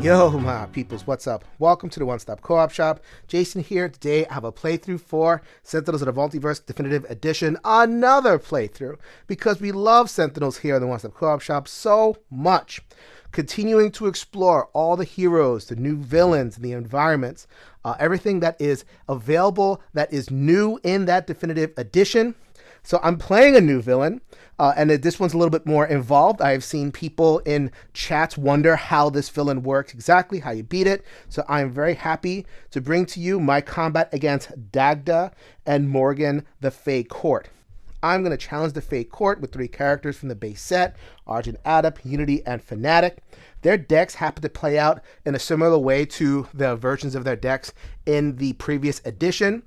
Yo, my peoples, what's up? Welcome to the One Stop Co-op Shop. Jason here. Today I have a playthrough for Sentinels of the Multiverse Definitive Edition. Another playthrough, because we love Sentinels here in the One Stop Co-op Shop so much. Continuing to explore all the heroes, the new villains, and the environments, everything that is available that is new in that Definitive Edition. So I'm playing a new villain, and this one's a little bit more involved. I've seen people in chats wonder how this villain works exactly, how you beat it. So I am very happy to bring to you my combat against Dagda and Morgan, the Fey Court. I'm going to challenge the Fey Court with 3 characters from the base set, Argent Adept, Unity, and Fanatic. Their decks happen to play out in a similar way to the versions of their decks in the previous edition.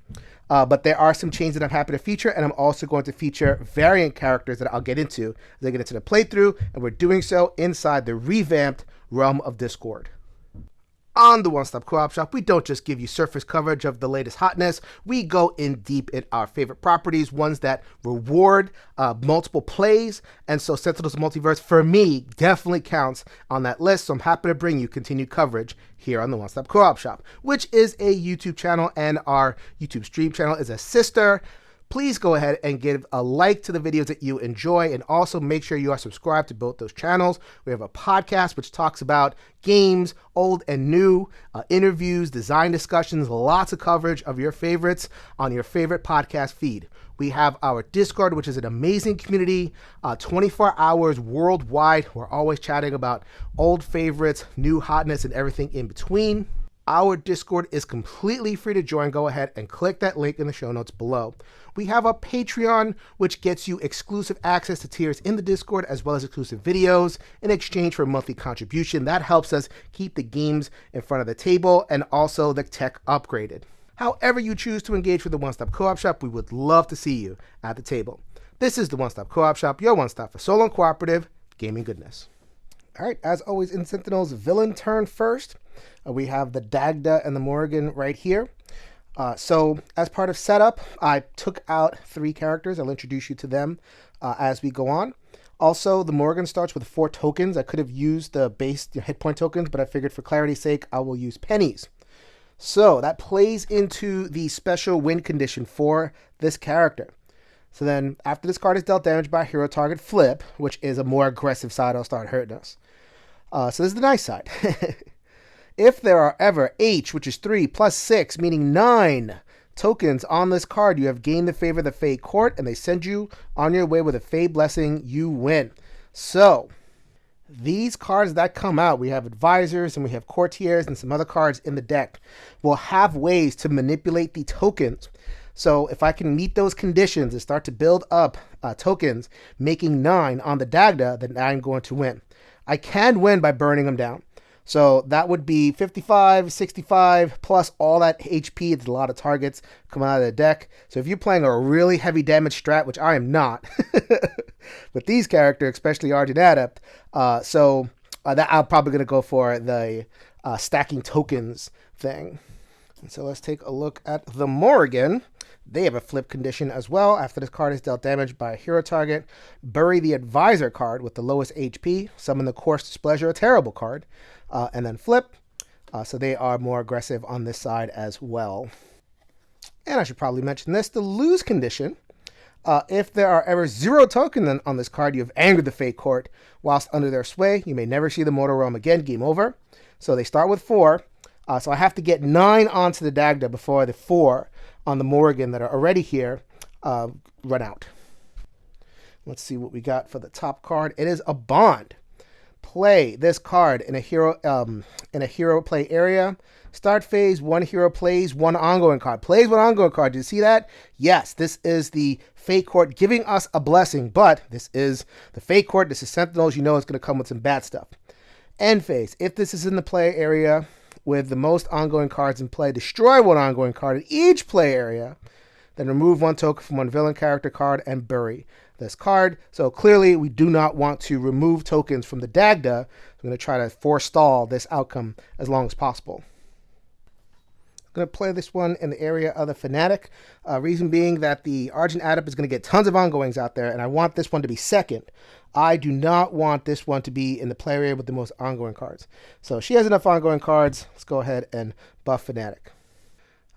But there are some changes that I'm happy to feature, and I'm also going to feature variant characters that I'll get into as I get into the playthrough, and we're doing so inside the revamped Realm of Discord. On the One Stop Co-op Shop, we don't just give you surface coverage of the latest hotness. We go in deep in our favorite properties, ones that reward multiple plays. And so Sentinels of Multiverse, for me, definitely counts on that list. So I'm happy to bring you continued coverage here on the One Stop Co-op Shop, which is a YouTube channel, and our YouTube stream channel is a sister. Please go ahead and give a like to the videos that you enjoy, and also make sure you are subscribed to both those channels. We have a podcast which talks about games, old and new, interviews, design discussions, lots of coverage of your favorites on your favorite podcast feed. We have our Discord, which is an amazing community, 24 hours worldwide. We're always chatting about old favorites, new hotness, and everything in between. Our Discord is completely free to join. Go ahead and click that link in the show notes below. We have a Patreon, which gets you exclusive access to tiers in the Discord, as well as exclusive videos in exchange for a monthly contribution. That helps us keep the games in front of the table and also the tech upgraded. However you choose to engage with the One Stop Co-op Shop, we would love to see you at the table. This is the One Stop Co-op Shop, your one stop for solo and cooperative gaming goodness. All right, as always in Sentinels, villain turn first. We have the Dagda and the Morgan right here. So as part of setup, I took out 3 characters. I'll introduce you to them as we go on. Also, the Morgan starts with 4 tokens. I could have used the base hit point tokens, but I figured for clarity's sake, I will use pennies. So that plays into the special win condition for this character. So then after this card is dealt damage by a hero target, flip, which is a more aggressive side, will start hurting us. So this is the nice side. If there are ever H, which is 3 plus 6, meaning 9 tokens on this card, you have gained the favor of the Fey Court, and they send you on your way with a Fey blessing. You win. So these cards that come out, we have advisors and we have courtiers and some other cards in the deck, will have ways to manipulate the tokens. So if I can meet those conditions and start to build up tokens, making 9 on the Dagda, then I'm going to win. I can win by burning them down. So that would be 55, 65, plus all that HP. It's a lot of targets coming out of the deck. So if you're playing a really heavy damage strat, which I am not, with these characters, especially Argent Adept, that I'm probably going to go for the stacking tokens thing. And so let's take a look at the Morgan. They have a flip condition as well. After this card is dealt damage by a hero target, bury the advisor card with the lowest HP, summon the Coarse Displeasure, a terrible card, and then flip. So they are more aggressive on this side as well. And I should probably mention this, the lose condition. If there are ever 0 tokens on this card, you have angered the Fey Court. Whilst under their sway, you may never see the mortal realm again. Game over. So they start with 4. So I have to get 9 onto the Dagda before the 4 on the Morgan that are already here run out. Let's see what we got for the top card. It is a bond. Play this card in a hero play area. Start phase, 1 hero plays 1 ongoing card. Plays 1 ongoing card. Did you see that? Yes, this is the Fey Court giving us a blessing, but this is the Fey Court. This is Sentinels. You know it's going to come with some bad stuff. End phase. If this is in the play area with the most ongoing cards in play, destroy 1 ongoing card in each play area, then remove 1 token from 1 villain character card and bury this card. So clearly we do not want to remove tokens from the Dagda. I'm going to try to forestall this outcome as long as possible. going to play this one in the area of the Fanatic. Reason being that the Argent Adept is going to get tons of ongoings out there, and I want this one to be second. I do not want this one to be in the play area with the most ongoing cards. So she has enough ongoing cards. Let's go ahead and buff Fanatic.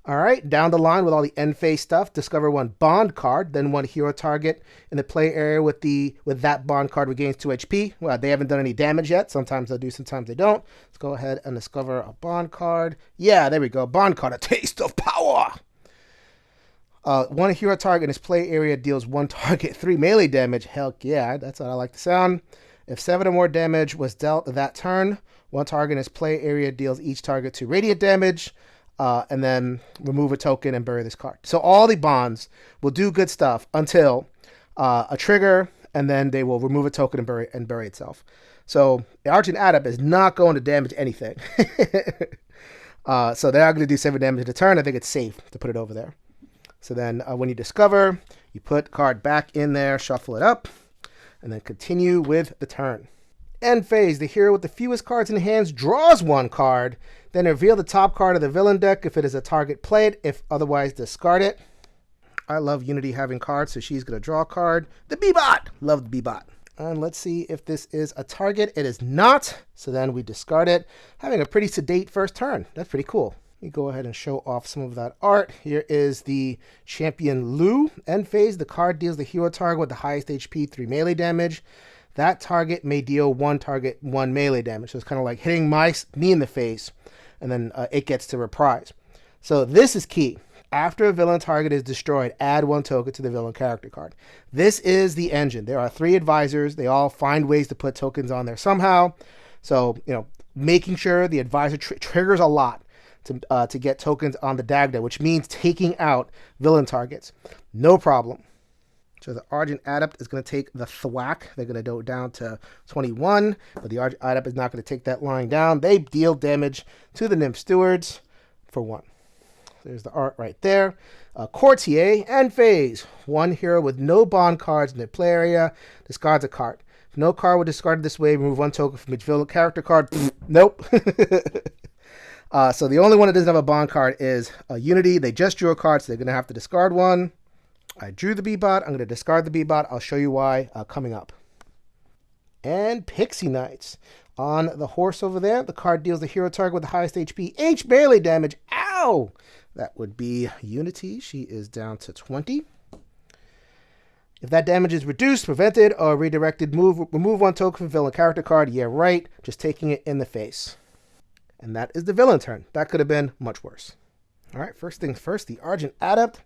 All right, down the line with all the end phase stuff, discover one bond card, then one hero target in the play area with that bond card regains 2 HP. Well, they haven't done any damage yet. Sometimes they'll do, sometimes they don't. Let's go ahead and discover a bond card. Yeah, there we go. Bond card, a taste of power. One hero target in his play area deals one target 3 melee damage. Hell yeah, that's what I like the sound. If 7 or more damage was dealt that turn, one target in his play area deals each target 2 radiant damage. And then remove a token and bury this card. So all the bonds will do good stuff until a trigger, and then they will remove a token and bury itself. So the Argent Adept is not going to damage anything. So they're not going to do 7 damage a turn. I think it's safe to put it over there. So then when you discover, you put the card back in there, shuffle it up, and then continue with the turn. End phase, the hero with the fewest cards in hands draws 1 card, then reveal the top card of the villain deck if it is a target, play it, if otherwise discard it. I love Unity having cards, so she's going to draw a card. The B-Bot! Love the B-Bot. And let's see if this is a target. It is not, so then we discard it. Having a pretty sedate first turn. That's pretty cool. Let me go ahead and show off some of that art. Here is the Champion Lu. End phase, the card deals the hero target with the highest HP 3 melee damage. That target may deal 1 target 1 melee damage. So it's kind of like hitting me in the face, and then it gets to reprise. So this is key. After a villain target is destroyed, add 1 token to the villain character card. This is the engine. There are 3 advisors. They all find ways to put tokens on there somehow. So, making sure the advisor triggers a lot to get tokens on the Dagda, which means taking out villain targets. No problem. So the Argent Adept is going to take the thwack. They're going to go down to 21, but the Argent Adept is not going to take that line down. They deal damage to the Nymph Stewards for 1. There's the art right there. Courtier and phase. 1 hero with no bond cards in their play area discards a card. If no card was discarded this way, remove 1 token from each villain character card. Nope. So the only one that doesn't have a bond card is Unity. They just drew a card, so they're going to have to discard 1. I drew the B-Bot. I'm going to discard the B-Bot. I'll show you why coming up. And Pixie Knights. On the horse over there, the card deals the hero target with the highest HP H melee damage. Ow! That would be Unity. She is down to 20. If that damage is reduced, prevented, or redirected, remove 1 token from villain character card. Yeah, right. Just taking it in the face. And that is the villain turn. That could have been much worse. All right, first things first, the Argent Adept.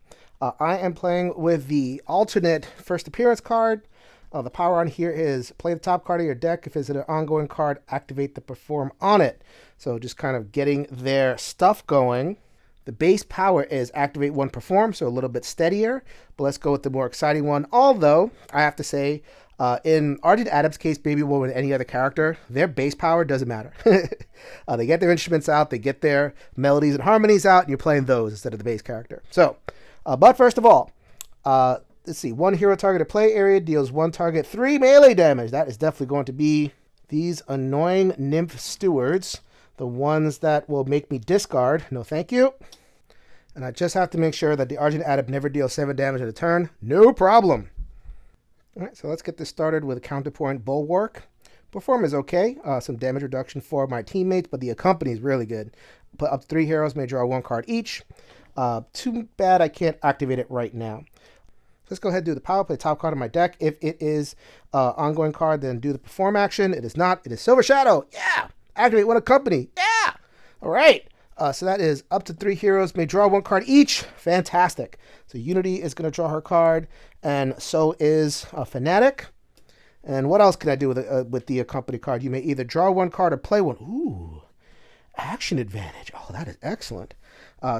I am playing with the alternate first appearance card. The power on here is play the top card of your deck. If it's an ongoing card, activate the perform on it. So just kind of getting their stuff going. The base power is activate 1 perform, so a little bit steadier. But let's go with the more exciting one. Although, I have to say, in Argent Adept's case, maybe more than any other character, their base power doesn't matter. They get their instruments out, they get their melodies and harmonies out, and you're playing those instead of the base character. So, but first of all, let's see. 1 hero target play area deals 1 target 3 melee damage. That is definitely going to be these annoying Nymph Stewards, the ones that will make me discard. No, thank you. And I just have to make sure that the Argent Adept never deals 7 damage at a turn. No problem. All right, so let's get this started with a counterpoint Bulwark. Perform is okay. Some damage reduction for my teammates, but the accompany is really good. Put up to 3 heroes, may draw 1 card each. Too bad I can't activate it right now. Let's go ahead and do the power play top card of my deck. If it is ongoing card, then do the perform action. It is not. It is Silver Shadow. Yeah. Activate 1 accompany. Yeah. All right. So that is up to 3 heroes may draw 1 card each. Fantastic. So Unity is going to draw her card, and so is Fanatic. And what else can I do with the accompany card? You may either draw 1 card or play 1. Ooh, action advantage. Oh, that is excellent.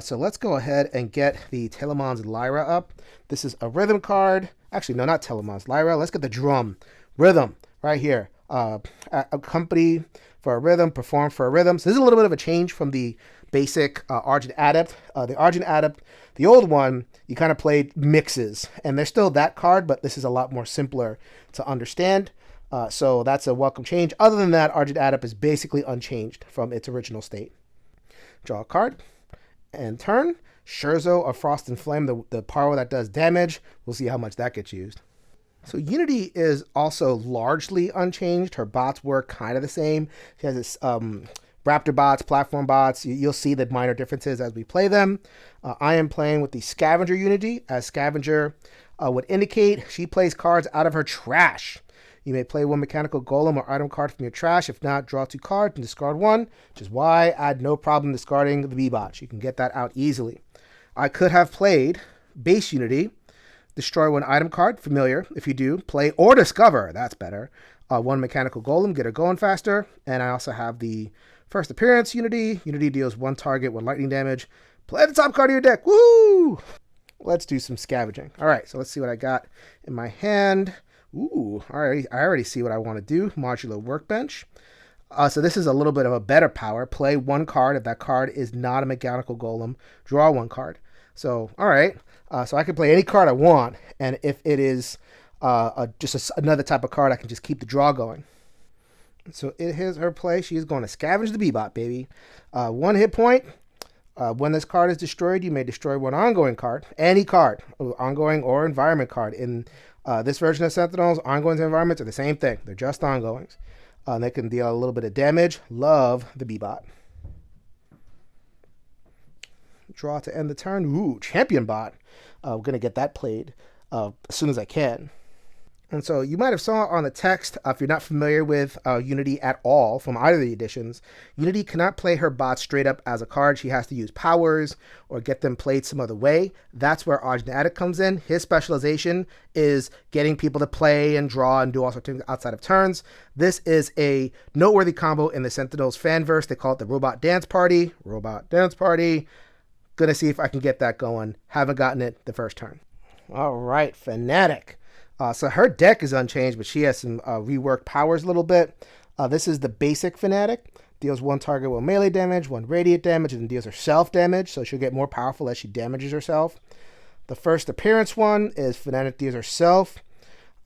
So let's go ahead and get the Telemon's Lyra up. This is a rhythm card. Actually, no, not Telemon's Lyra. Let's get the drum. Rhythm right here. Accompany for a rhythm, perform for a rhythm. So this is a little bit of a change from the basic Argent Adept. The Argent Adept, the old one, you kind of played mixes. And there's still that card, but this is a lot more simpler to understand. So that's a welcome change. Other than that, Argent Adept is basically unchanged from its original state. Draw a card. And turn, Scherzo of Frost and Flame, the power that does damage. We'll see how much that gets used. So Unity is also largely unchanged. Her bots work kind of the same. She has this Raptor bots, platform bots. You'll see the minor differences as we play them. I am playing with the Scavenger Unity. As Scavenger would indicate, she plays cards out of her trash. You may play one mechanical golem or item card from your trash. If not, draw 2 cards and discard 1, which is why I had no problem discarding the B-bot. You can get that out easily. I could have played base Unity, destroy 1 item card, familiar. If you do, play or discover, that's better. 1 mechanical golem, get her going faster. And I also have the first appearance Unity. Unity deals 1 target, 1 lightning damage. Play the top card of your deck. Woo! Let's do some scavenging. All right, so let's see what I got in my hand. Ooh, I already see what I want to do. Modular workbench. So this is a little bit of a better power. Play 1 card. If that card is not a mechanical golem, draw 1 card. So, all right. So I can play any card I want. And if it is another type of card, I can just keep the draw going. So it is her play. She is going to scavenge the B-bot, baby. 1 hit point. When this card is destroyed, you may destroy 1 ongoing card. Any card, ongoing or environment card. In this version of Sentinels, ongoings and environments are the same thing. They're just ongoings. They can deal a little bit of damage. Love the B-bot. Draw to end the turn. Ooh, champion bot. We're going to get that played as soon as I can. And so you might have saw on the text, if you're not familiar with Unity at all from either of the editions, Unity cannot play her bot straight up as a card. She has to use powers or get them played some other way. That's where Argent Adept comes in. His specialization is getting people to play and draw and do all sorts of things outside of turns. This is a noteworthy combo in the Sentinels fanverse. They call it the Robot Dance Party. Robot Dance Party. Gonna see if I can get that going. Haven't gotten it the first turn. All right, Fanatic. So her deck is unchanged, but she has some reworked powers a little bit. This is the basic Fanatic. Deals 1 target 1 melee damage, 1 radiant damage, and deals herself damage. So she'll get more powerful as she damages herself. The first appearance one is Fanatic deals herself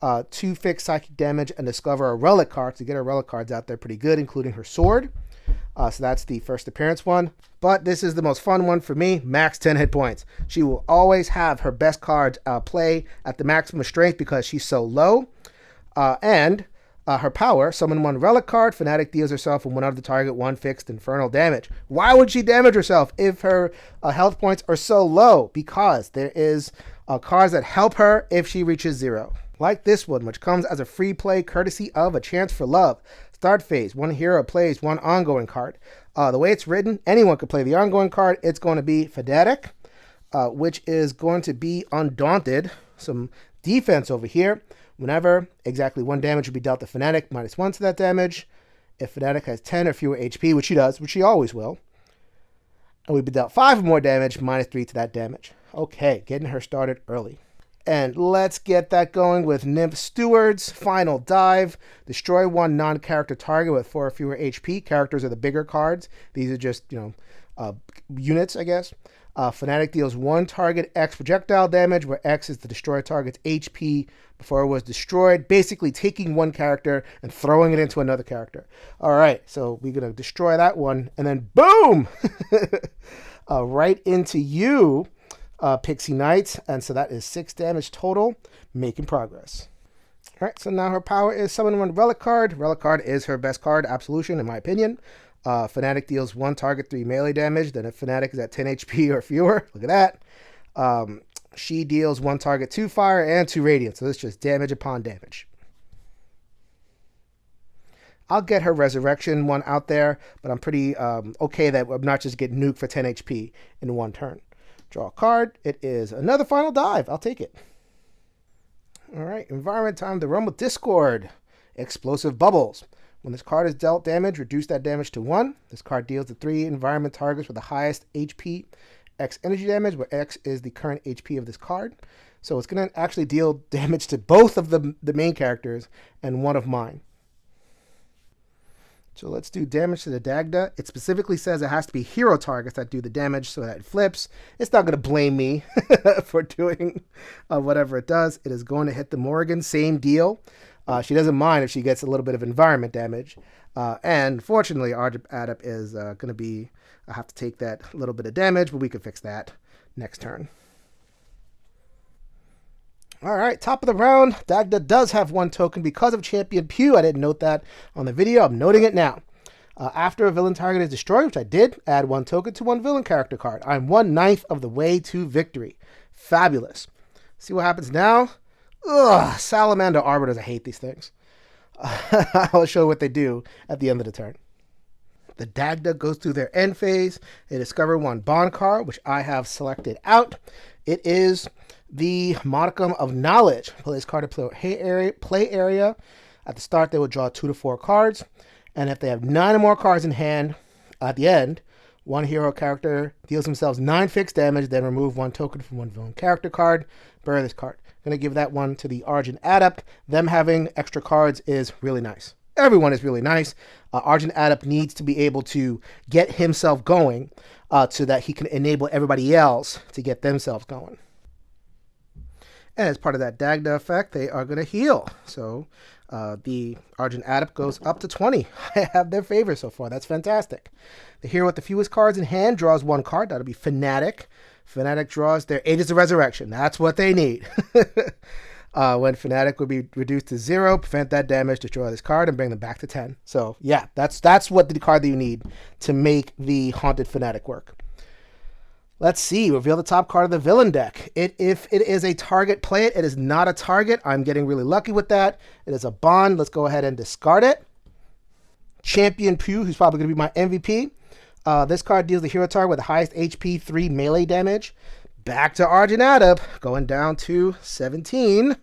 2 fixed psychic damage and discover a relic card. To get her relic cards out there pretty good, including her sword. So that's the first appearance one. But this is the most fun one for me. Max 10 hit points. She will always have her best cards play at the maximum strength because she's so low. And her power, summon 1 relic card. Fanatic deals herself and 1 out of the target 1 fixed infernal damage. Why would she damage herself if her health points are so low? Because there is cards that help her if she reaches 0. Like this one, which comes as a free play courtesy of A Chance for Love. Start phase, 1 hero plays 1 ongoing card. The way it's written, anyone could play the ongoing card. It's going to be Fanatic, which is going to be Undaunted. Some defense over here. Whenever exactly 1 damage will be dealt to Fanatic, -1 to that damage. If Fanatic has 10 or fewer HP, which she does, which she always will, and we'd be dealt 5 or more damage, -3 to that damage. Okay, getting her started early. And let's get that going with Nymph Stewards. Final dive. Destroy 1 non-character target with 4 or fewer HP. Characters are the bigger cards. These are just, units, I guess. Fanatic deals 1 target X projectile damage, where X is the destroy target's HP before it was destroyed. Basically taking 1 character and throwing it into another character. All right, so we're going to destroy that one. And then boom! Right into you. Pixie Knight, and so that is 6 damage total, making progress. All right, so now her power is summon 1 relic card. Relic card is her best card, Absolution, in my opinion. Fanatic deals 1 target 3 melee damage. Then if Fanatic is at 10 HP or fewer, look at that. She deals 1 target 2 fire and 2 radiant, so it's just damage upon damage. I'll get her resurrection one out there, but I'm pretty okay that I'm not just getting nuked for 10 HP in 1 turn. Draw a card. It is another final dive. I'll take it. All right. Environment time to run with Discord. Explosive Bubbles. When this card is dealt damage, reduce that damage to 1. This card deals to 3 environment targets with the highest HP X energy damage, where X is the current HP of this card. So it's going to actually deal damage to both of the main characters and 1 of mine. So let's do damage to the Dagda. It specifically says it has to be hero targets that do the damage so that it flips. It's not going to blame me for doing whatever it does. It is going to hit the Morrigan. Same deal. She doesn't mind if she gets a little bit of environment damage. And fortunately, Argent Adept is going to be I have to take that little bit of damage, but we can fix that next turn. All right, top of the round. Dagda does have 1 token because of Champion Pew. I didn't note that on the video. I'm noting it now. After a villain target is destroyed, which I did, add 1 token to 1 villain character card. I'm 1/9 of the way to victory. Fabulous. See what happens now? Ugh, Salamander Arbiters. I hate these things. I'll show what they do at the end of the turn. The Dagda goes through their end phase. They discover 1 bond card, which I have selected out. It is the Modicum of Knowledge. Play this card to play area. At the start, they will draw 2 to 4 cards. And if they have 9 or more cards in hand, at the end, 1 hero character deals themselves 9 fixed damage, then remove 1 token from 1 villain character card. Bury this card. I'm going to give that one to the Argent Adept. Them having extra cards is really nice. Everyone is really nice. Argent Adept needs to be able to get himself going so that he can enable everybody else to get themselves going. And as part of that Dagda effect, they are going to heal. So the Argent Adept goes up to 20. I have their favor so far. That's fantastic. The hero with the fewest cards in hand draws 1 card. That'll be Fanatic. Fanatic draws their Aegis of Resurrection. That's what they need. When Fanatic would be reduced to 0, prevent that damage, destroy this card, and bring them back to 10. So yeah, that's what the card that you need to make the Haunted Fanatic work. Let's see. Reveal the top card of the villain deck. If it is a target, play it. It is not a target. I'm getting really lucky with that. It is a bond. Let's go ahead and discard it. Champion Pew, who's probably going to be my MVP. This card deals the hero target with the highest HP 3 melee damage. Back to Argent Adept, going down to 17.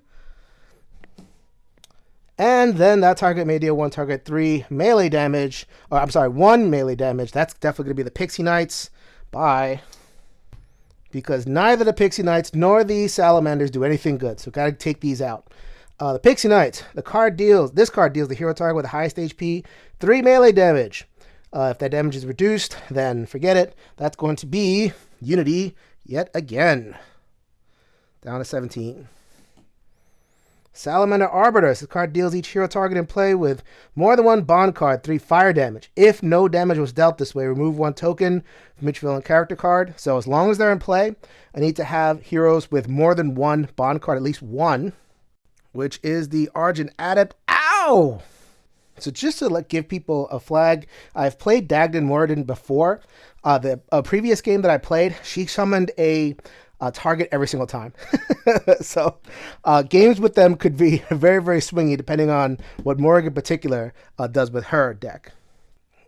And then that target may deal 1 target 3 melee damage. Or I'm sorry, 1 melee damage. That's definitely going to be the Pixie Knights. Bye. Because neither the Pixie Knights nor the Salamanders do anything good. So got to take these out. The Pixie Knights, this card deals the hero target with the highest HP 3 melee damage. If that damage is reduced, then forget it. That's going to be Unity yet again. Down to 17. Salamander Arbiters. This card deals each hero target in play with more than 1 bond card 3 fire damage. If no damage was dealt this way, remove 1 token from each villain character card. So as long as they're in play, I need to have heroes with more than 1 bond card, at least 1, which is the Argent Adept. Ow! So just to give people a flag, I've played Dagda Moradin before. The previous game that I played, she summoned a target every single time. So games with them could be very, very swingy depending on what Morgan in particular does with her deck.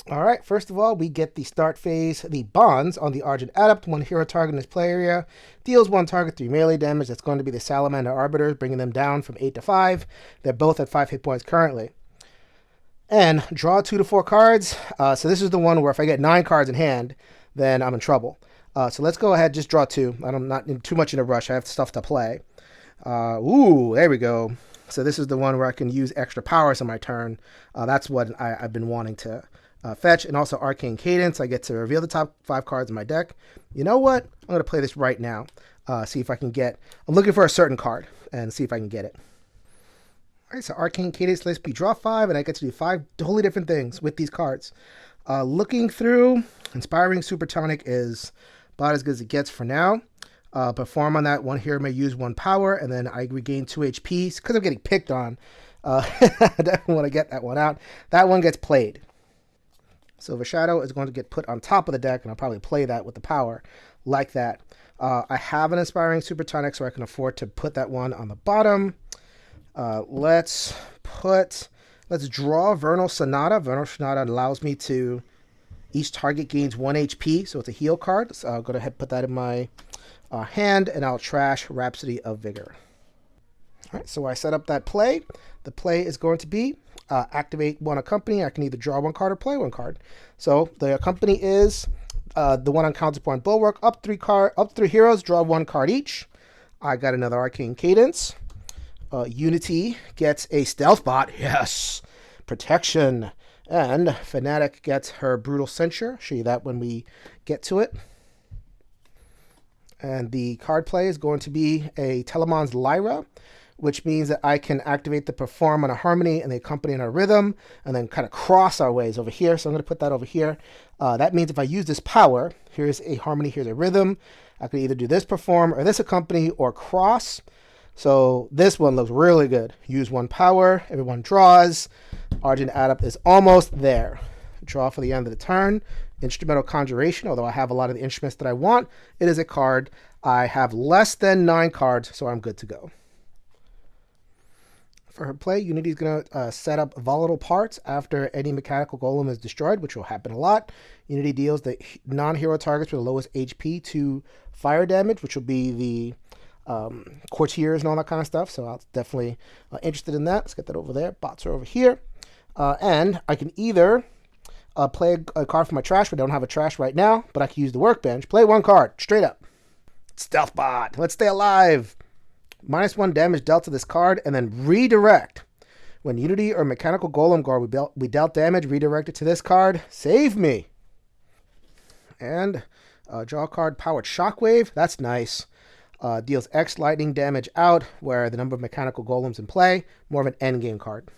All right, first of all, we get the start phase, the bonds on the Argent Adept. 1 hero target in his play area deals 1 target 3 melee damage. That's going to be the Salamander Arbiters, bringing them down from 8 to 5. They're both at 5 hit points currently. And draw 2 to 4 cards. So this is the one where if I get 9 cards in hand, then I'm in trouble. So let's go ahead, just draw 2. I'm not too much in a rush. I have stuff to play. Ooh, there we go. So this is the one where I can use extra powers on my turn. That's what I've been wanting to fetch. And also Arcane Cadence. I get to reveal the top 5 cards in my deck. You know what? I'm going to play this right now. See if I can get... I'm looking for a certain card and see if I can get it. All right, so Arcane Cadence lets me draw 5, and I get to do 5 totally different things with these cards. Looking through, Inspiring Supertonic is about as good as it gets for now. Perform on that. 1 hero may use 1 power, and then I regain 2 HP. Because I'm getting picked on, I definitely want to get that one out. That one gets played. Silver Shadow is going to get put on top of the deck, and I'll probably play that with the power like that. I have an Inspiring Supertonic, so I can afford to put that one on the bottom. Let's draw Vernal Sonata. Vernal Sonata allows me to, each target gains 1 HP, so it's a heal card. So I'll go ahead and put that in my hand, and I'll trash Rhapsody of Vigor. All right, so I set up that play. The play is going to be activate 1 Accompany. I can either draw 1 card or play 1 card. So the Accompany is the one on Counterpoint Bulwark. Up 3 heroes, draw 1 card each. I got another Arcane Cadence. Unity gets a Stealth Bot. Yes! Protection. And Fanatic gets her Brutal Censure. Show you that when we get to it. And the card play is going to be a Telemon's Lyra. which means that I can activate the perform on a harmony and the accompany on a rhythm, and then kind of cross our ways over here. So I'm going to put that over here. That means if I use this power, here's a harmony, here's a rhythm. I could either do this perform or this accompany or cross. So this one looks really good. Use one power, everyone draws. Argent Adept is almost there. Draw for the end of the turn. Instrumental Conjuration, although I have a lot of the instruments that I want, it is a card. I have less than 9 cards, so I'm good to go. For her play, Unity is going to set up volatile parts after any mechanical golem is destroyed, which will happen a lot. Unity deals the non-hero targets with the lowest HP to fire damage, which will be the courtiers and all that kind of stuff. So I'm definitely interested in that. Let's get that over there. Bots are over here. And I can either play a card from my trash, but I don't have a trash right now, but I can use the workbench. Play 1 card, straight up. Stealth bot. Let's stay alive. -1 damage dealt to this card, and then redirect. When Unity or Mechanical Golem guard we dealt damage, redirect it to this card. Save me. And draw a card, Powered Shockwave. That's nice. Deals X lightning damage out, where the number of mechanical golems in play. More of an endgame card.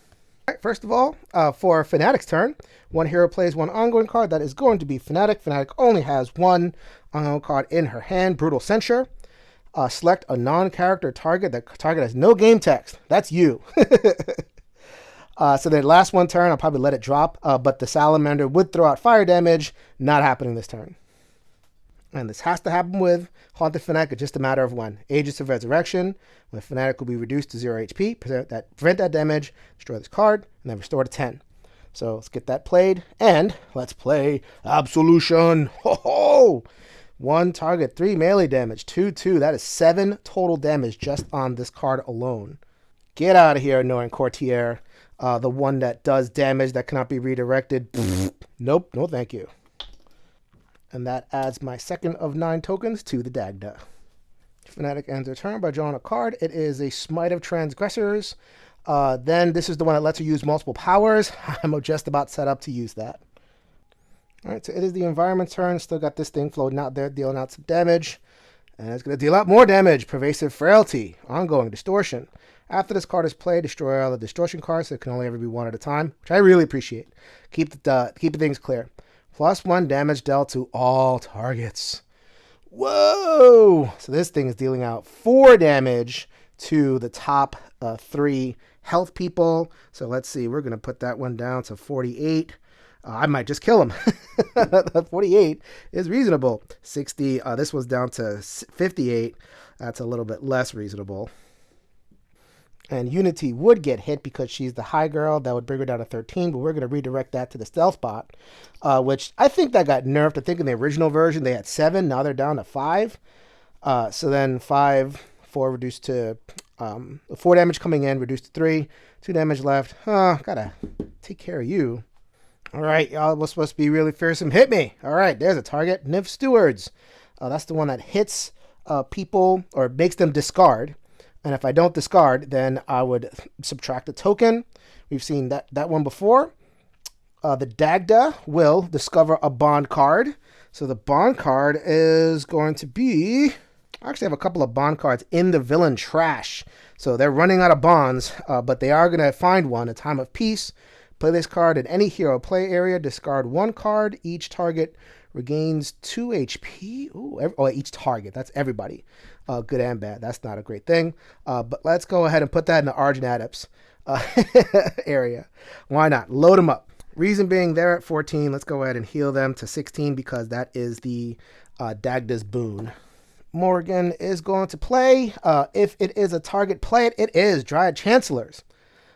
All right, first of all, for Fanatic's turn, 1 hero plays 1 ongoing card. That is going to be Fanatic. Fanatic only has 1 ongoing card in her hand, Brutal Censure. Select a non-character target. The target has no game text. That's you. So the last 1 turn, I'll probably let it drop, but the Salamander would throw out fire damage. Not happening this turn. And this has to happen with Haunted Fanatic. It's just a matter of when. Aegis of Resurrection, when Fanatic will be reduced to 0 HP. Prevent that damage, destroy this card, and then restore to 10. So let's get that played, and let's play Absolution. Ho ho! 1 target, 3 melee damage, 2/2. That is 7 total damage just on this card alone. Get out of here, annoying courtier. The one that does damage that cannot be redirected. Nope, no thank you. And that adds my second of 9 tokens to the Dagda. Fanatic ends their turn by drawing a card. It is a Smite of Transgressors. Then this is the one that lets her use multiple powers. I'm just about set up to use that. All right, so it is the environment's turn. Still got this thing floating out there, dealing out some damage. And it's going to deal out more damage. Pervasive Frailty. Ongoing Distortion. After this card is played, destroy all the distortion cards. So it can only ever be 1 at a time, which I really appreciate. Keep the things clear. +1 damage dealt to all targets. Whoa! So this thing is dealing out 4 damage to the top 3 health people. So let's see. We're going to put that one down to 48. I might just kill him. 48 is reasonable. 60. This was down to 58. That's a little bit less reasonable. And Unity would get hit because she's the high girl. That would bring her down to 13, but we're going to redirect that to the stealth bot, which I think that got nerfed. I think in the original version they had 7. Now they're down to 5. So then 5, 4 reduced to 4 damage coming in, reduced to 3. 2 damage left. Gotta take care of you. All right, y'all was supposed to be really fearsome. Hit me. All right, there's a target. Nymph Stewards. That's the one that hits people or makes them discard. And if I don't discard, then I would subtract a token. We've seen that one before. The Dagda will discover a bond card. So the bond card is going to be... I actually have a couple of bond cards in the villain trash. So they're running out of bonds, but they are going to find one, a Time of Peace. Play this card in any hero play area. Discard 1 card. Each target regains 2 HP. Ooh, each target. That's everybody. Good and bad. That's not a great thing. But let's go ahead and put that in the Argent Adepts area. Why not? Load them up. Reason being, they're at 14. Let's go ahead and heal them to 16 because that is the Dagda's boon. Morgan is going to play. If it is a target, play it. It is Dryad Chancellors.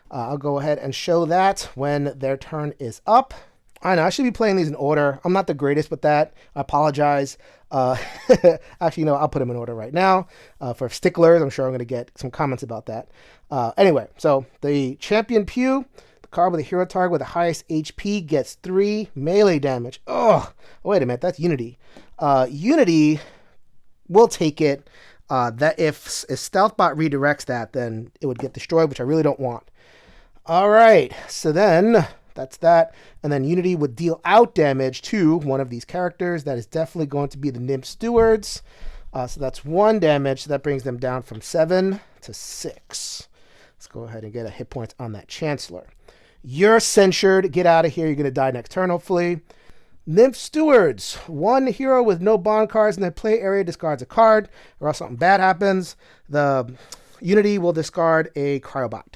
I'll go ahead and show that when their turn is up. I know I should be playing these in order. I'm not the greatest with that. I apologize. Actually, no, I'll put them in order right now. For sticklers, I'm sure I'm going to get some comments about that. Anyway, so the Champion Pew, the card with a hero target with the highest HP gets 3 melee damage. Oh, wait a minute. That's Unity. Unity will take it. That if Stealthbot redirects that, then it would get destroyed, which I really don't want. All right, so then that's that. And then Unity would deal out damage to one of these characters. That is definitely going to be the Nymph Stewards. So that's 1 damage. So that brings them down from 7 to 6. Let's go ahead and get a hit point on that Chancellor. You're censured. Get out of here. You're going to die next turn, hopefully. Nymph Stewards. One hero with no bond cards in their play area discards a card, or else something bad happens. The Unity will discard a Cryobot.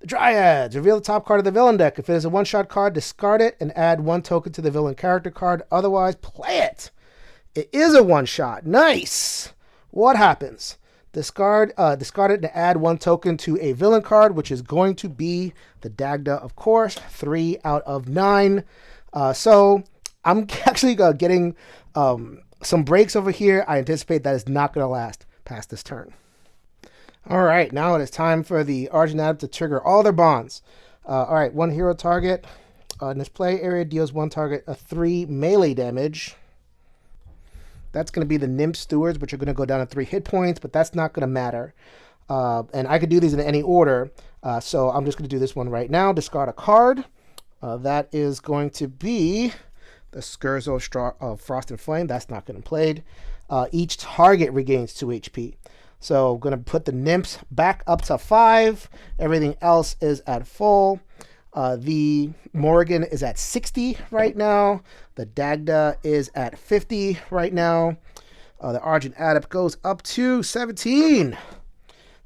The Dryads. Reveal the top card of the villain deck. If it is a one-shot card, discard it and add 1 token to the villain character card. Otherwise, play it. It is a one-shot. Nice. What happens? Discard it and add 1 token to a villain card, which is going to be the Dagda, of course. 3 out of 9. So I'm actually getting some breaks over here. I anticipate that is not going to last past this turn. All right, now it is time for the Argent Adept to trigger all their bonds. All right, 1 hero target in this play area deals 1 target 3 melee damage. That's going to be the Nymph Stewards, which are going to go down to 3 hit points, but that's not going to matter. And I could do these in any order, so I'm just going to do this one right now. Discard a card. That is going to be the Skurzo of Frost and Flame. That's not going to be played. Each target regains 2 HP. So I'm going to put the Nymphs back up to 5. Everything else is at full. The Morrigan is at 60 right now. The Dagda is at 50 right now. The Argent Adept goes up to 17.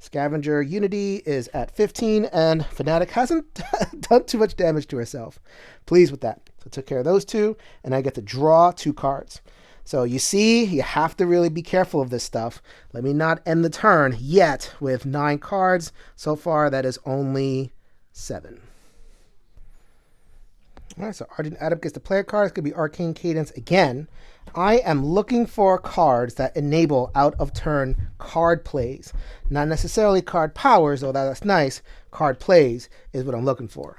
Scavenger Unity is at 15, and Fanatic hasn't done too much damage to herself. Pleased with that. So I took care of those 2, and I get to draw 2 cards. So you see, you have to really be careful of this stuff. Let me not end the turn yet with 9 cards. So far, that is only 7. All right, so Argent Adept gets to play a card. It's going to be Arcane Cadence again. I am looking for cards that enable out-of-turn card plays. Not necessarily card powers, though that's nice. Card plays is what I'm looking for.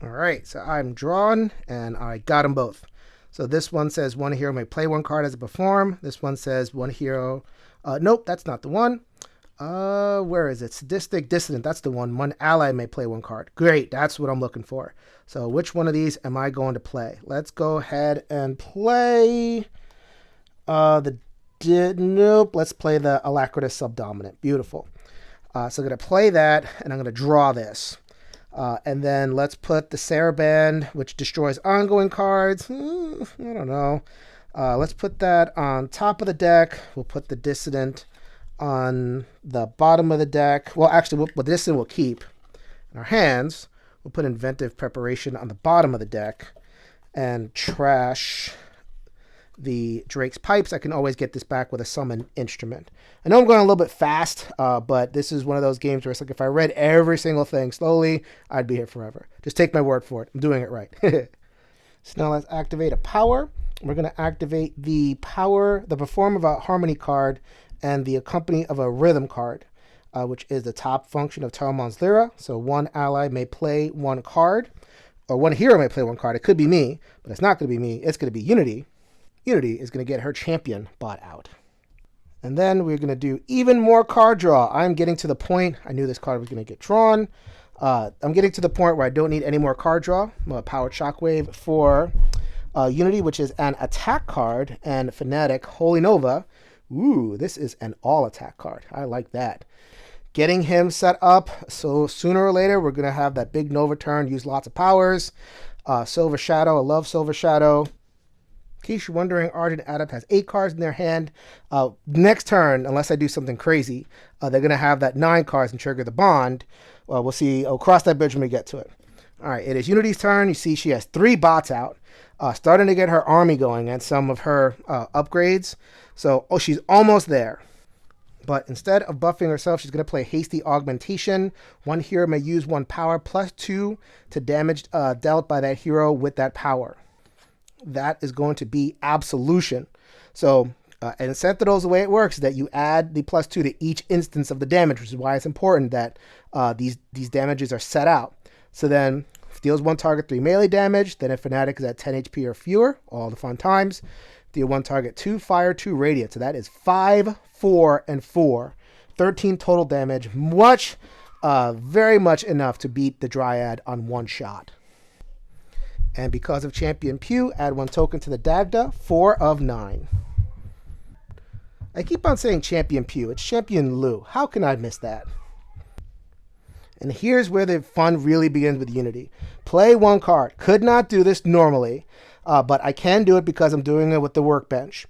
All right, so I'm drawn, and I got them both. So this one says 1 hero may play 1 card as it perform. This one says 1 hero... nope, that's not the one. Where is it? Sadistic Dissident, that's the one. 1 ally may play 1 card. Great, that's what I'm looking for. So which one of these am I going to play? Let's go ahead and play nope, let's play the Alacritus Subdominant. Beautiful. So I'm going to play that, and I'm going to draw this. And then let's put the Saraband, which destroys ongoing cards. I don't know. Let's put that on top of the deck. We'll put the Dissident on the bottom of the deck. Well, actually, the Dissident we'll keep in our hands. We'll put Inventive Preparation on the bottom of the deck and trash the Drake's Pipes. I can always get this back with a Summon Instrument. I know I'm going a little bit fast, but this is one of those games where it's like if I read every single thing slowly, I'd be here forever. Just take my word for it. I'm doing it right. So now let's activate a power. We're going to activate the power, the Perform of a Harmony card, and the Accompany of a Rhythm card, which is the top function of Telmon's Lyra. So 1 ally may play 1 card, or 1 hero may play 1 card. It could be me, but it's not going to be me. It's going to be Unity. Unity is going to get her champion bot out. And then we're going to do even more card draw. I'm getting to the point, I knew this card was going to get drawn. I'm getting to the point where I don't need any more card draw. I'm going to Powered Shockwave for Unity, which is an attack card, and Fanatic Holy Nova. Ooh, this is an all-attack card. I like that. Getting him set up, so sooner or later we're going to have that big Nova turn, use lots of powers. Silver Shadow, I love Silver Shadow. In case you're wondering, Argent Adept has 8 cards in their hand. Next turn, unless I do something crazy, they're going to have that 9 cards and trigger the bond. Well, we'll see. I'll cross that bridge when we get to it. All right, it is Unity's turn. You see she has 3 bots out, starting to get her army going and some of her upgrades. So, she's almost there. But instead of buffing herself, she's going to play Hasty Augmentation. 1 hero may use 1 power plus 2 to damage dealt by that hero with that power. That is going to be Absolution. So, and Sentinels, the way it works is that you add the plus 2 to each instance of the damage, which is why it's important that these damages are set out. So then, deals 1 target 3 melee damage. Then if Fanatic is at 10 HP or fewer, all the fun times. Deal 1 target 2 fire, 2 radiant. So that is 5, 4, and 4. 13 total damage. Very much enough to beat the Dryad on 1 shot. And because of Champion Pew, add 1 token to the Dagda, 4 of 9. I keep on saying Champion Pew. It's Champion Lou. How can I miss that? And here's where the fun really begins with Unity. Play one card. Could not do this normally, but I can do it because I'm doing it with the workbench.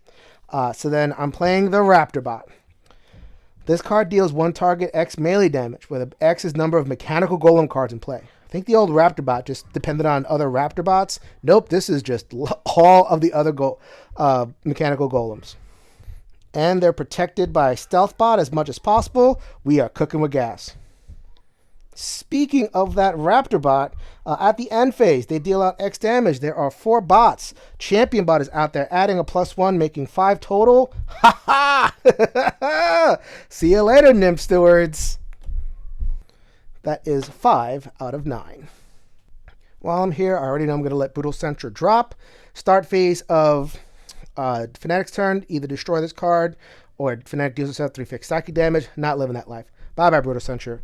So then I'm playing the Raptor Bot. This card deals one target X melee damage, where the X is number of mechanical golem cards in play. I think the old Raptor Bot just depended on other Raptor Bots. Nope, this is just all of the other mechanical golems. And they're protected by Stealth Bot as much as possible. We are cooking with gas. Speaking of that Raptor Bot, at the end phase, they deal out X damage. There are 4 bots. Champion Bot is out there adding a +1, making 5 total. Ha ha! See you later, Nymph Stewards. That is 5 out of 9. While I'm here, I already know I'm going to let Brutal Censure drop. Start phase of Fanatic's turn. Either destroy this card, or Fanatic deals itself 3 fixed psychic damage. Not living that life. Bye-bye, Brutal Censure.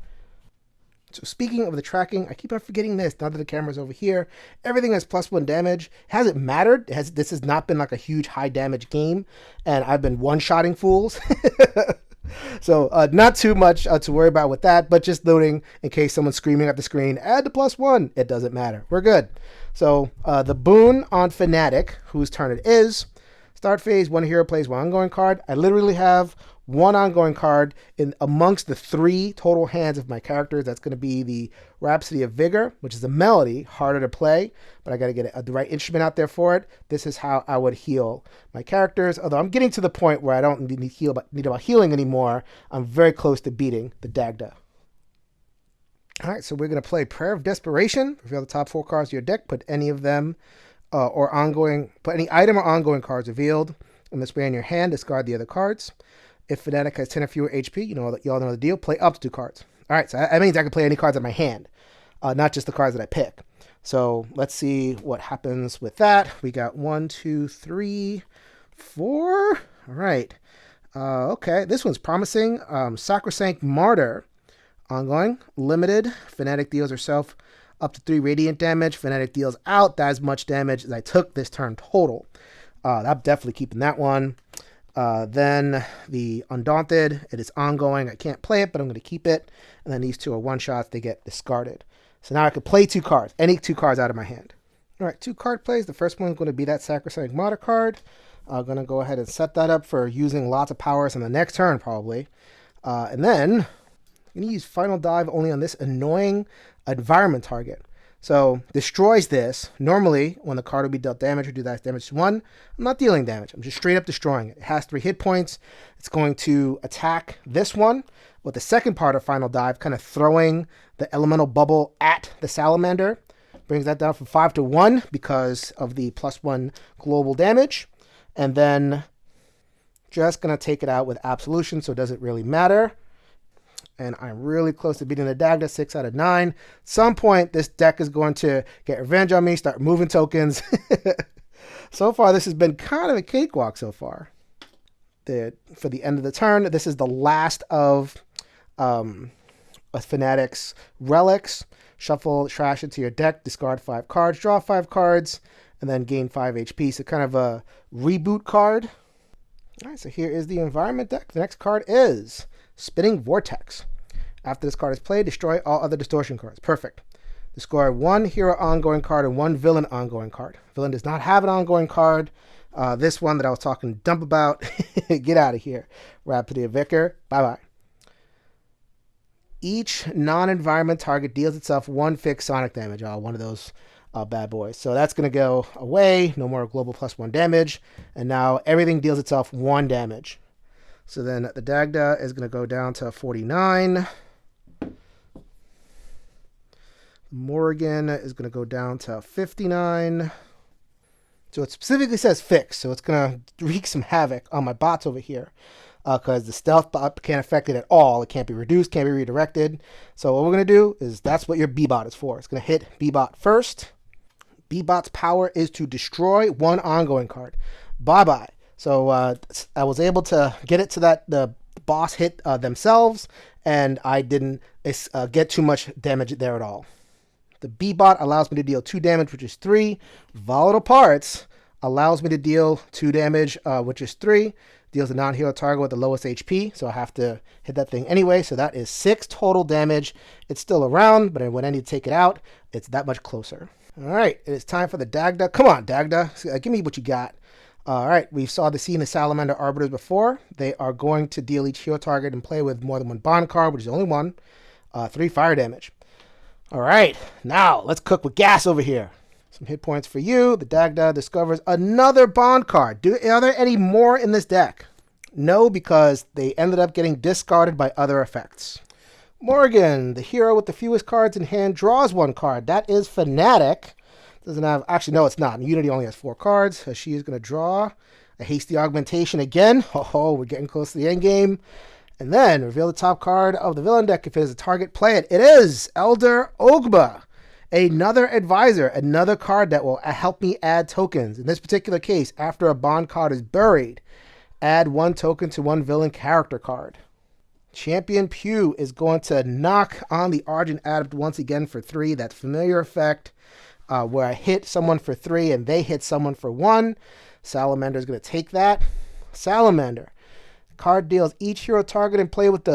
So speaking of the tracking, I keep on forgetting this. Now that the camera's over here, everything has +1 damage. Hasn't mattered. This has not been like a huge high damage game, and I've been one-shotting fools. So not too much to worry about with that, but just noting in case someone's screaming at the screen, add the +1. It doesn't matter. We're good. So the boon on Fanatic, whose turn it is, start phase, 1 hero plays 1 ongoing card. I literally have 1 ongoing card in amongst the 3 total hands of my characters. That's going to be the Rhapsody of Vigor, which is a melody, harder to play, but I got to get the right instrument out there for it. This is how I would heal my characters. Although I'm getting to the point where I don't need about healing anymore. I'm very close to beating the Dagda. All right, so we're going to play Prayer of Desperation. Reveal the top 4 cards of your deck. Put any of them put any item or ongoing cards revealed in this way in your hand. Discard the other cards. If Fanatic has 10 or fewer HP, you all know the deal. Play up to 2 cards. All right, so that means I can play any cards in my hand, not just the cards that I pick. So let's see what happens with that. We got 1, 2, 3, 4. All right. Okay, this one's promising. Sacrosanct Martyr. Ongoing. Limited. Fanatic deals herself up to 3 radiant damage. Fanatic deals out as much damage as I took this turn total. I'm definitely keeping that one. Then the Undaunted, it is ongoing. I can't play it, but I'm going to keep it. And then these 2 are one-shots. They get discarded. So now I could play 2 cards. Any 2 cards out of my hand. All right, 2 card plays. The first one is going to be that Sacrosanct Martyr card. I'm going to go ahead and set that up for using lots of powers on the next turn, probably. And then I'm going to use Final Dive only on this annoying environment target. So destroys this. Normally, when the card will be dealt damage or do that damage to 1, I'm not dealing damage. I'm just straight up destroying it. It has 3 hit points. It's going to attack this one with the second part of Final Dive, kind of throwing the elemental bubble at the salamander. Brings that down from 5 to 1 because of the +1 global damage. And then just going to take it out with Absolution, so it doesn't really matter. And I'm really close to beating the Dagda, 6 out of 9. At some point, this deck is going to get revenge on me, start moving tokens. So far, this has been kind of a cakewalk so far. For the end of the turn, this is the last of a Fanatic's relics. Shuffle trash into your deck, discard 5 cards, draw 5 cards, and then gain 5 HP. So kind of a reboot card. All right, so here is the environment deck. The next card is Spinning Vortex. After this card is played, destroy all other distortion cards. Perfect. Discard 1 hero ongoing card and 1 villain ongoing card. Villain does not have an ongoing card. This one that I was talking dump about, get out of here. Rhapsody of Vigor, bye-bye. Each non-environment target deals itself 1 fixed sonic damage. One of those bad boys. So that's going to go away. No more global +1 damage. And now everything deals itself 1 damage. So then the Dagda is going to go down to 49. Morrigan is going to go down to 59. So it specifically says fix. So it's going to wreak some havoc on my bots over here. Because the stealth bot can't affect it at all. It can't be reduced, can't be redirected. So what we're going to do is that's what your B-bot is for. It's going to hit B-bot first. B-bot's power is to destroy 1 ongoing card. Bye-bye. So I was able to get it to the boss hit themselves, and I didn't get too much damage there at all. The B-bot allows me to deal 2 damage, which is 3. Volatile Parts allows me to deal 2 damage, which is 3. deals a non-hero target with the lowest HP, so I have to hit that thing anyway. So that is 6 total damage. It's still around, but when I need to take it out, it's that much closer. All right, it is time for the Dagda. Come on, Dagda, give me what you got. All right, we saw the scene of Salamander Arbiters before. They are going to deal each hero target and play with more than one bond card, which is only one, 3 fire damage. All right, now let's cook with gas over here. Some hit points for you. The Dagda discovers another bond card. Are there any more in this deck? No, because they ended up getting discarded by other effects. Morgan, the hero with the fewest cards in hand, draws 1 card. That is Fanatic. Doesn't have, actually, no, it's not. Unity only has 4 cards. So she is going to draw a hasty augmentation again. Oh, we're getting close to the end game. And then reveal the top card of the villain deck if it is a target. Play it. It is Elder Ogma. Another advisor, another card that will help me add tokens. In this particular case, after a bond card is buried, add 1 token to 1 villain character card. Champion Pew is going to knock on the Argent Adept once again for 3. That familiar effect where I hit someone for 3 and they hit someone for 1. Salamander is going to take that. Salamander. Card deals each hero target and play with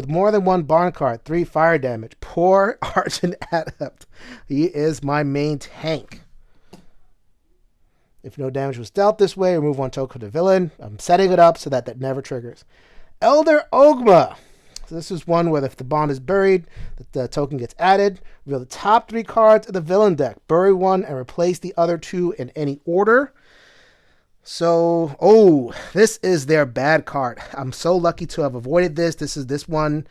more than 1 bond card, 3 fire damage. Poor Argent Adept. He is my main tank. If no damage was dealt this way, remove 1 token to the villain. I'm setting it up so that that never triggers. Elder Ogma. So this is one where if the bond is buried, the token gets added. Reveal the top 3 cards of the villain deck. Bury 1 and replace the other 2 in any order. So, this is their bad card. I'm so lucky to have avoided this. This is this one.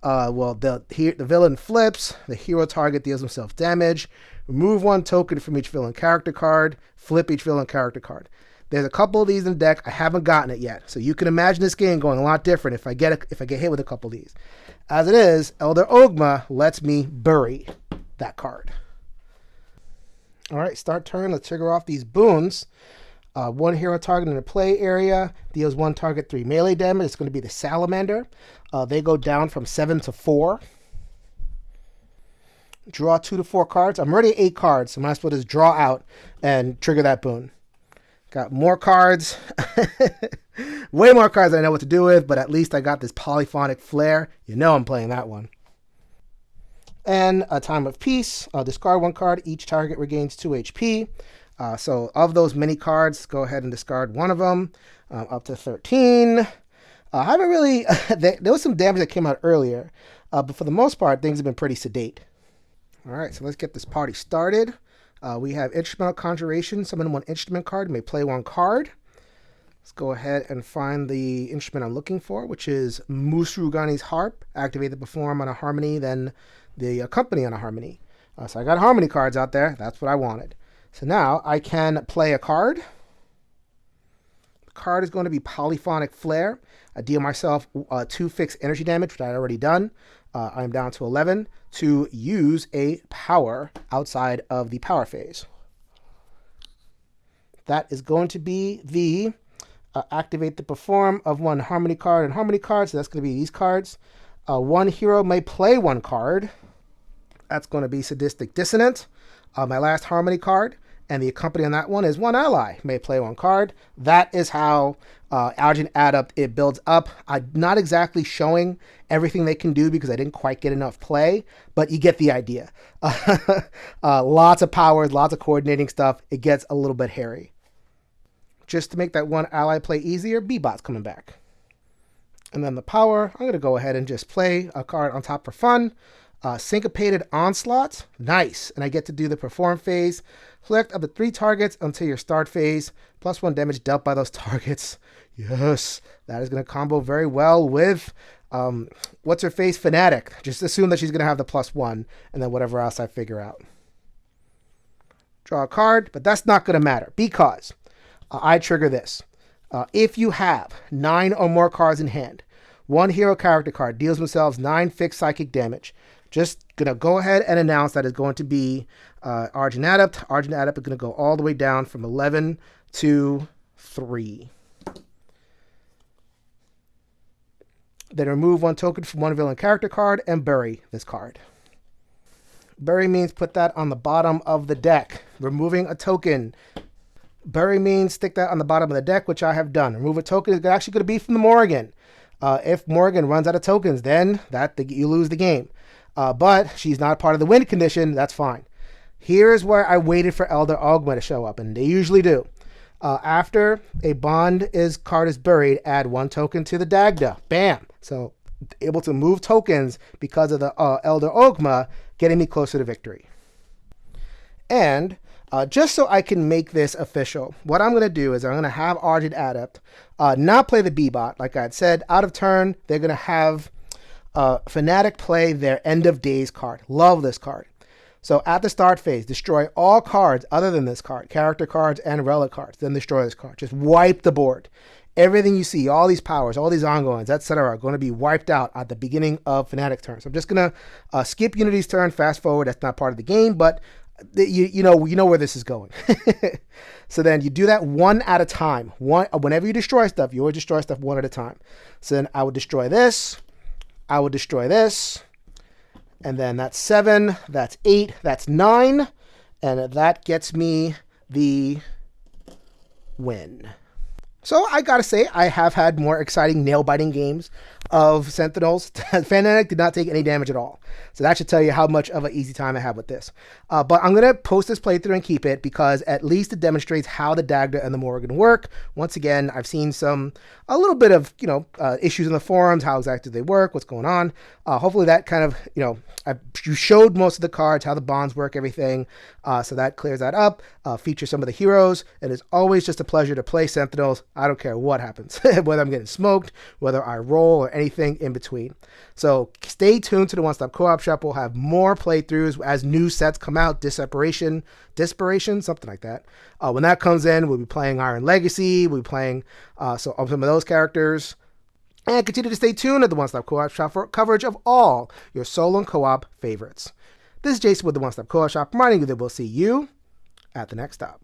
The villain flips. The hero target deals himself damage. Remove 1 token from each villain character card. Flip each villain character card. There's a couple of these in the deck. I haven't gotten it yet. So you can imagine this game going a lot different if I get hit with a couple of these. As it is, Elder Ogma lets me bury that card. All right, start turn. Let's trigger off these boons. 1 hero target in the play area deals 1 target 3 melee damage. It's going to be the Salamander. They go down from 7 to 4. Draw 2 to 4 cards. I'm already at 8 cards, so I might as well just draw out and trigger that boon. Got more cards. Way more cards than I know what to do with, but at least I got this polyphonic flare. You know I'm playing that one. And a Time of Peace. Discard 1 card. Each target regains 2 HP. So of those mini cards, go ahead and discard 1 of them, up to 13. I haven't really, there was some damage that came out earlier, but for the most part, things have been pretty sedate. All right, so let's get this party started. We have Instrumental Conjuration, summon 1 instrument card, may play 1 card. Let's go ahead and find the instrument I'm looking for, which is Musrugani's Harp. Activate the perform on a harmony, then the accompany on a harmony. So I got harmony cards out there. That's what I wanted. So now I can play a card. The card is going to be Polyphonic Flare. I deal myself 2 fixed energy damage, which I had already done. I'm down to 11 to use a power outside of the power phase. That is going to be the activate the perform of 1 harmony card and harmony card. So that's going to be these cards. 1 hero may play 1 card. That's going to be Sadistic Dissonant. My last harmony card, and the accompany on that one is 1 ally may play 1 card. That is how Argent Adept, it builds up. I'm not exactly showing everything they can do because I didn't quite get enough play, but you get the idea. Lots of powers, lots of coordinating stuff. It gets a little bit hairy. Just to make that 1 ally play easier, B-Bot's coming back. And then the power, I'm going to go ahead and just play a card on top for fun. Syncopated Onslaught, nice, and I get to do the perform phase. Select up to 3 targets until your start phase, plus 1 damage dealt by those targets. Yes, that is going to combo very well with what's her face, Fanatic. Just assume that she's going to have the +1, and then whatever else I figure out. Draw a card, but that's not going to matter because I trigger this. If you have 9 or more cards in hand, 1 hero character card deals themselves 9 fixed psychic damage. Just going to go ahead and announce that it's going to be Argent Adept. Argent Adept is going to go all the way down from 11 to 3. Then remove 1 token from 1 villain character card and bury this card. Bury means put that on the bottom of the deck. Removing a token Bury means stick that on the bottom of the deck, which I have done. Remove a token is actually going to be from the Morrigan. If Morrigan runs out of tokens, then you lose the game. But she's not part of the win condition. That's fine. Here's where I waited for Elder Ogma to show up, and they usually do. After a bond card is buried, add 1 token to the Dagda. Bam! So able to move tokens because of the Elder Ogma, getting me closer to victory. And just so I can make this official, what I'm going to do is I'm going to have Argent Adept not play the B-Bot. Like I had said, out of turn, they're going to have Fanatic play their End of Days card. Love this card. So at the start phase, destroy all cards other than this card, character cards and relic cards. Then destroy this card. Just wipe the board. Everything you see, all these powers, all these ongoings, etc., are going to be wiped out at the beginning of Fanatic turn. So I'm just going to skip Unity's turn, fast forward. That's not part of the game, but you know where this is going. So then you do that one at a time. Whenever you destroy stuff, you always destroy stuff one at a time. So then I would destroy this. I would destroy this. And then that's 7, that's 8, that's 9, and that gets me the win. So I gotta say, I have had more exciting nail-biting games of Sentinels. Fanatic did not take any damage at all. So that should tell you how much of an easy time I have with this. But I'm going to post this playthrough and keep it because at least it demonstrates how the Dagda and the Morrigan work. Once again, I've seen a little bit of, issues in the forums, how exactly they work, what's going on. Hopefully that kind of, you showed most of the cards, how the bonds work, everything. So that clears that up. Feature some of the heroes. It is always just a pleasure to play Sentinels. I don't care what happens, whether I'm getting smoked, whether I roll, or anything in between. So stay tuned to the One Stop Co-op Shop. We'll have more playthroughs as new sets come out. Desperation, something like that. When that comes in, we'll be playing Iron Legacy. We'll be playing some of those characters. And continue to stay tuned at the One Stop Co-op Shop for coverage of all your solo and co-op favorites. This is Jason with the One Stop Co-op Shop, reminding you that we'll see you at the next stop.